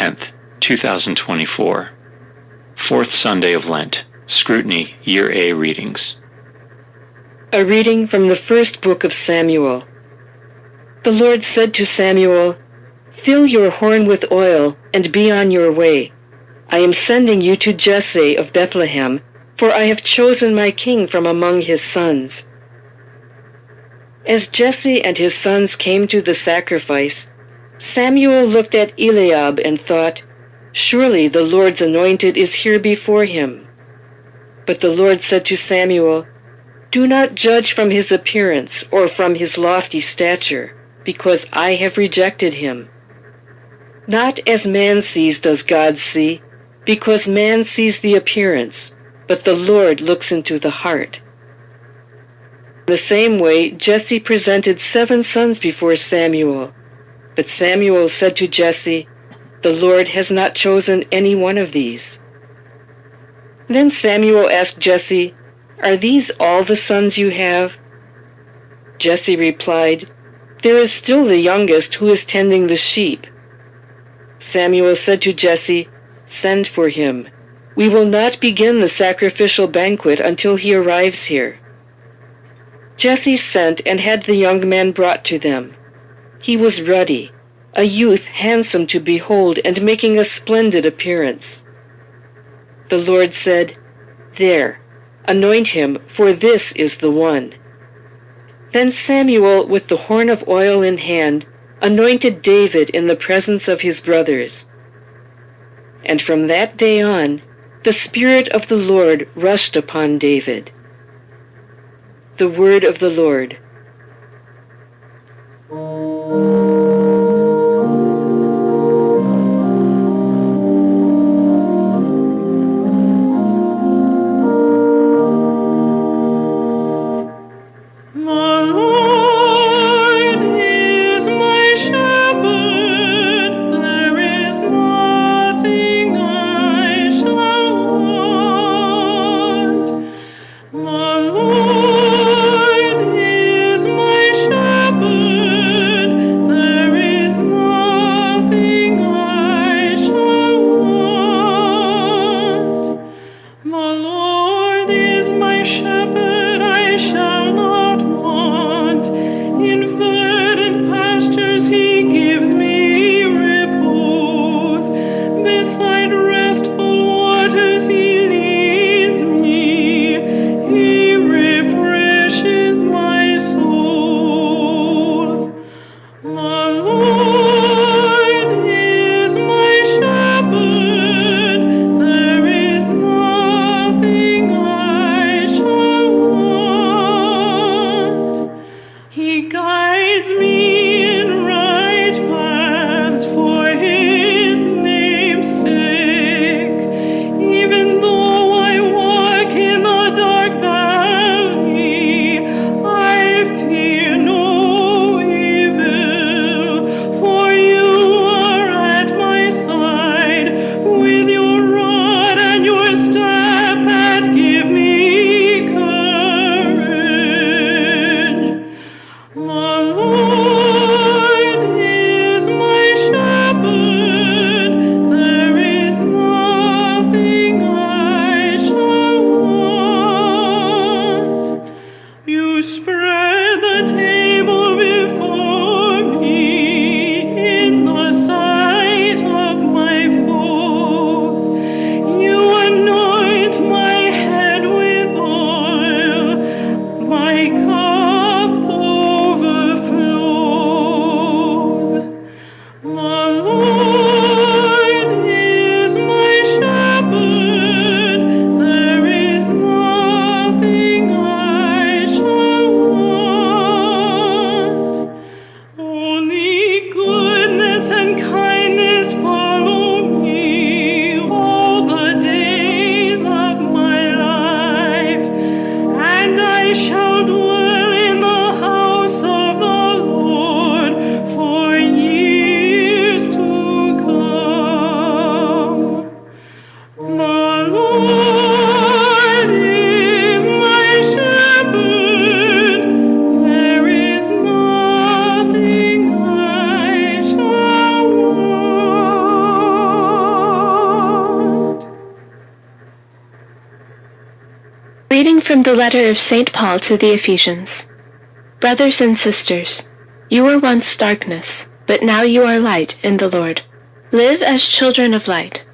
10th, 2024. Fourth Sunday of Lent. Scrutiny, Year A readings. A reading from the first book of Samuel. The Lord said to Samuel, "Fill your horn with oil and be on your way. I am sending you to Jesse of Bethlehem, for I have chosen my king from among his sons." As Jesse and his sons came to the sacrifice, Samuel looked at Eliab and thought, "Surely the Lord's anointed is here before him." But the Lord said to Samuel, "Do not judge from his appearance or from his lofty stature, because I have rejected him. Not as man sees does God see, because man sees the appearance, but the Lord looks into the heart." The same way, Jesse presented 7 sons before Samuel. But Samuel said to Jesse, "The Lord has not chosen any one of these." Then Samuel asked Jesse, "Are these all the sons you have?" Jesse replied, "There is still the youngest who is tending the sheep." Samuel said to Jesse, "Send for him. We will not begin the sacrificial banquet until he arrives here." Jesse sent and had the young man brought to them. He was ruddy, a youth handsome to behold and making a splendid appearance. The Lord said, "There, anoint him, for this is the one." Then Samuel, with the horn of oil in hand, anointed David in the presence of his brothers. And from that day on, the Spirit of the Lord rushed upon David. The word of the Lord. There is nothing I shall want. The letter of St. Paul to the Ephesians. Brothers and sisters, you were once darkness, but now you are light in the Lord. Live as children of light,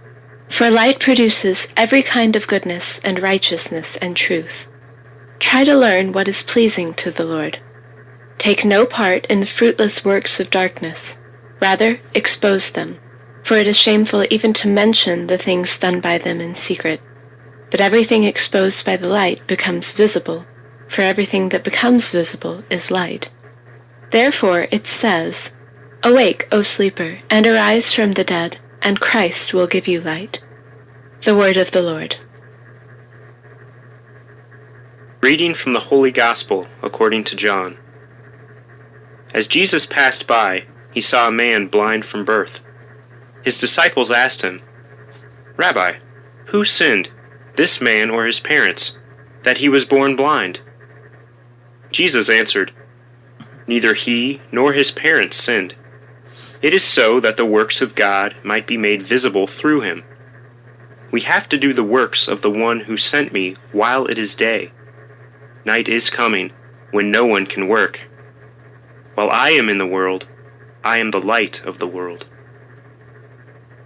for light produces every kind of goodness and righteousness and truth. Try to learn what is pleasing to the Lord. Take no part in the fruitless works of darkness. Rather, expose them, for it is shameful even to mention the things done by them in secret. But everything exposed by the light becomes visible, for everything that becomes visible is light. Therefore it says, "Awake, O sleeper, and arise from the dead, and Christ will give you light." The word of the Lord. Reading from the Holy Gospel according to John. As Jesus passed by, he saw a man blind from birth. His disciples asked him, "Rabbi, who sinned, this man or his parents, that he was born blind?" Jesus answered, "Neither he nor his parents sinned. It is so that the works of God might be made visible through him. We have to do the works of the one who sent me while it is day. Night is coming, when no one can work. While I am in the world, I am the light of the world."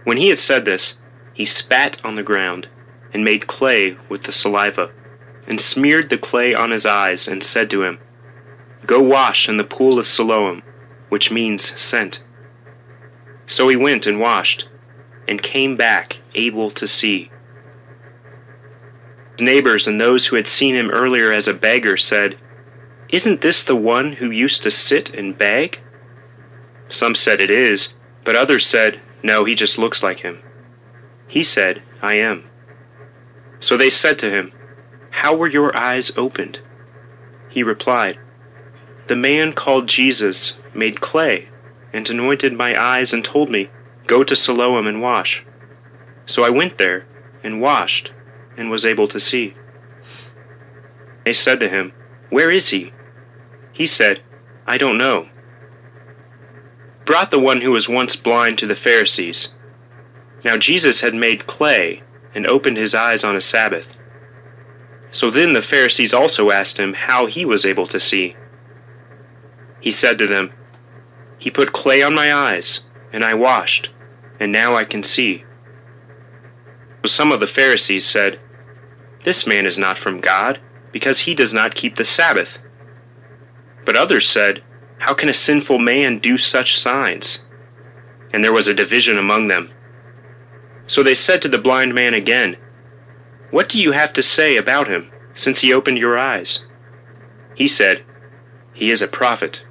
When he had said this, he spat on the ground, and made clay with the saliva, and smeared the clay on his eyes, and said to him, "Go wash in the pool of Siloam," which means sent. So he went and washed, and came back able to see. His neighbors and those who had seen him earlier as a beggar said, "Isn't this the one who used to sit and beg?" Some said it is, but others said, "No, he just looks like him." He said, "I am." So they said to him, "How were your eyes opened?" He replied, "The man called Jesus made clay and anointed my eyes and told me, 'Go to Siloam and wash.' So I went there and washed and was able to see." They said to him, "Where is he?" He said, "I don't know." Brought the one who was once blind to the Pharisees. Now Jesus had made clay and opened his eyes on a Sabbath. So then the Pharisees also asked him how he was able to see. He said to them, "He put clay on my eyes, and I washed, and now I can see." So some of the Pharisees said, "This man is not from God, because he does not keep the Sabbath." But others said, "How can a sinful man do such signs?" And there was a division among them. So they said to the blind man again, "What do you have to say about him, since he opened your eyes?" He said, "He is a prophet."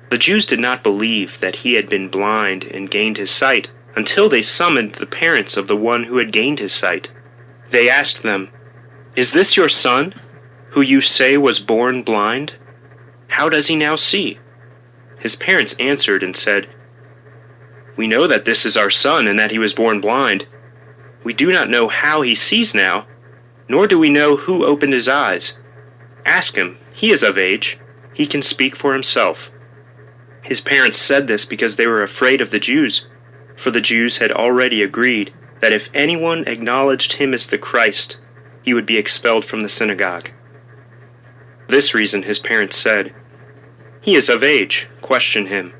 The Jews did not believe that he had been blind and gained his sight until they summoned the parents of the one who had gained his sight. They asked them, "Is this your son, who you say was born blind? How does he now see?" His parents answered and said, "We know that this is our son and that he was born blind. We do not know how he sees now, nor do we know who opened his eyes. Ask him, he is of age, he can speak for himself." His parents said this because they were afraid of the Jews, for the Jews had already agreed that if anyone acknowledged him as the Christ, he would be expelled from the synagogue. For this reason his parents said, "He is of age, question him."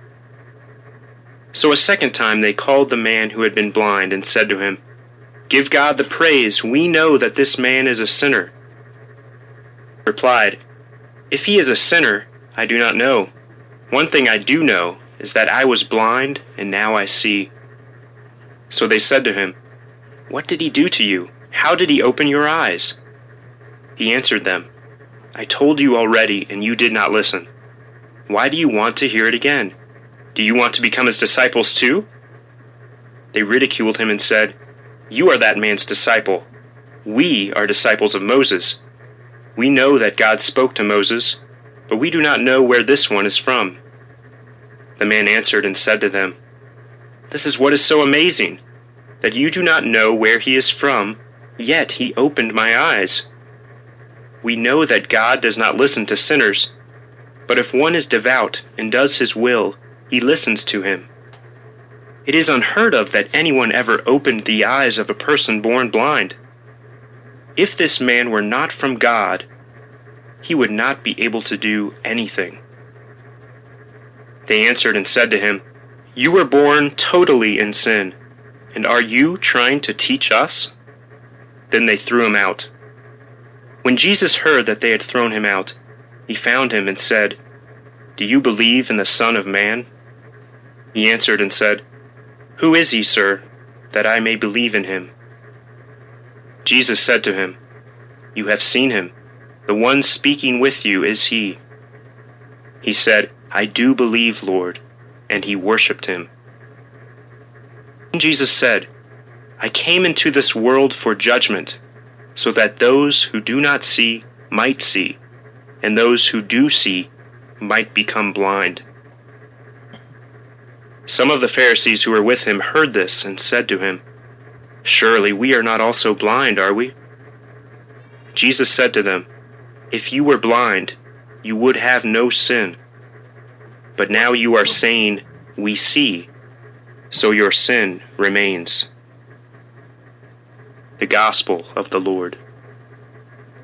So a second time they called the man who had been blind and said to him, "Give God the praise, we know that this man is a sinner." He replied, "If he is a sinner, I do not know. One thing I do know is that I was blind and now I see." So they said to him, "What did he do to you? How did he open your eyes?" He answered them, "I told you already and you did not listen. Why do you want to hear it again? Do you want to become his disciples too?" They ridiculed him and said, "You are that man's disciple. We are disciples of Moses. We know that God spoke to Moses, but we do not know where this one is from." The man answered and said to them, "This is what is so amazing, that you do not know where he is from, yet he opened my eyes. We know that God does not listen to sinners, but if one is devout and does his will, he listens to him. It is unheard of that anyone ever opened the eyes of a person born blind. if this man were not from God, he would not be able to do anything." They answered and said to him, "You were born totally in sin, and are you trying to teach us?" Then they threw him out. When Jesus heard that they had thrown him out, he found him and said, "Do you believe in the Son of Man?" He answered and said, "Who is he, sir, that I may believe in him?" Jesus said to him, "You have seen him. The one speaking with you is he." He said, "I do believe, Lord," and he worshipped him. Jesus said, "I came into this world for judgment, so that those who do not see might see, and those who do see might become blind." Some of the Pharisees who were with him heard this and said to him, "Surely we are not also blind, are we?" Jesus said to them, "If you were blind, you would have no sin. But now you are saying, 'We see,' so your sin remains." The Gospel of the Lord.